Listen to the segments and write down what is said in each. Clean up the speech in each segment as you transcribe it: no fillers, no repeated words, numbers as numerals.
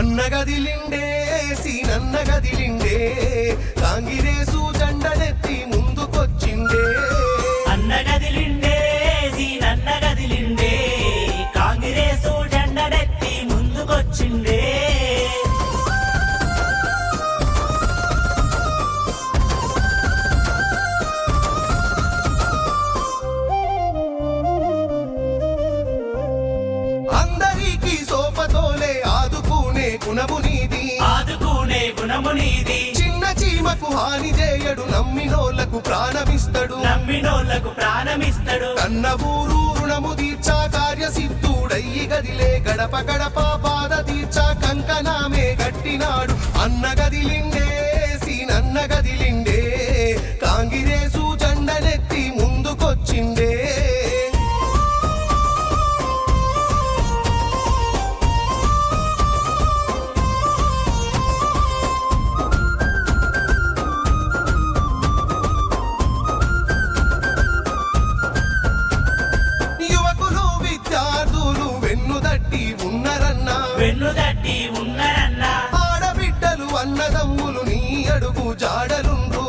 అన్నగదిలిండే సీనన్నగదిలిండే కాంగిరేసు జెండనెత్తి ముందుకొచ్చిండే అన్నగదిలిండే సీనన్నగదిలిండే కాంగిరేసు జెండనెత్తి ముందుకొచ్చిండే అందరికీ సోపతోలే ఆదుకునే గుణము నీది చిన్న చీమకు హాని చేయడు నమ్మినోళ్లకు ప్రాణమిస్తడు కన్న ఊరు రుణము తీర్చా కార్యసిద్ధుడయ్యి గదిలే గడప గడప బాధ తీర్చా కంకణమే గట్టినాడు అన్నగదిలిండే సీనన్నగదిలిండే కాంగిరేసు జెండనెత్తి ముందుకొచ్చిండే వెన్నుదట్టి ఉన్నరన్నా ఆడబిడ్డలు అన్నదమ్ములు నీ అడుగు జాడలుండ్రు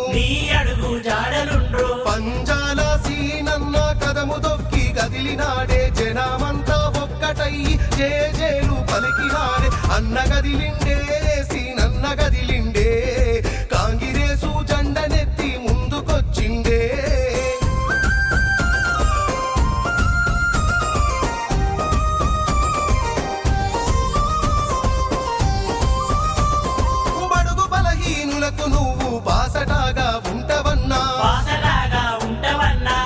పంజాల సీనన్న కదము దొక్కి కదిలినాడే జనమంతా ఒక్కటయ్యి జేజేలు పలికినాడే అన్నగదిలిండే సీనన్నగదిలిండే కాంగిరేసు జెండనెత్తి ముందుకొచ్చిండే నువ్వు బాసటాగా ఉంటవన్నా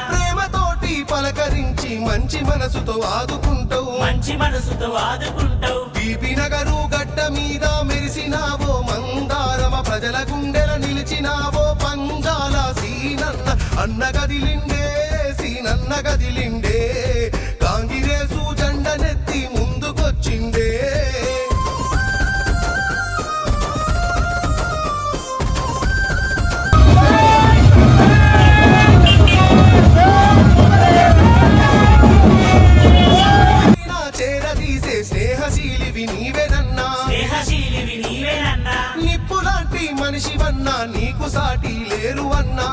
ప్రేమతోటి పలకరించి మంచి మనసుతో ఆదుకుంటావు బీబీ నగరు గడ్డ మీద మెరిసినావో మందారమ ప్రజల గుండెల నిలిచినావో పంజాల సీనన్న అన్నగదిలిండే సీనన్నగదిలిండే కాంగిరేసు జెండనెత్తి ముందుకొచ్చిండే స్నేహశీలివి నీవేనన్నా నిప్పులాంటి మనిషివన్నా నీకు సాటి లేరు అన్నా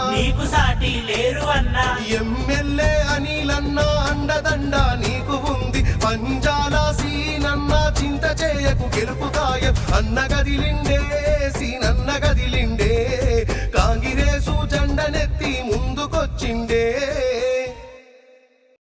ఎమ్మెల్యే అనిలన్నా అండదండ నీకు ఉంది పంజాల సీనన్న చింత చేయకు గెలుపు ఖాయం అన్నగదిలిండే సీనన్నగదిలిండే కాంగిరేసు జెండనెత్తి ముందుకొచ్చిండే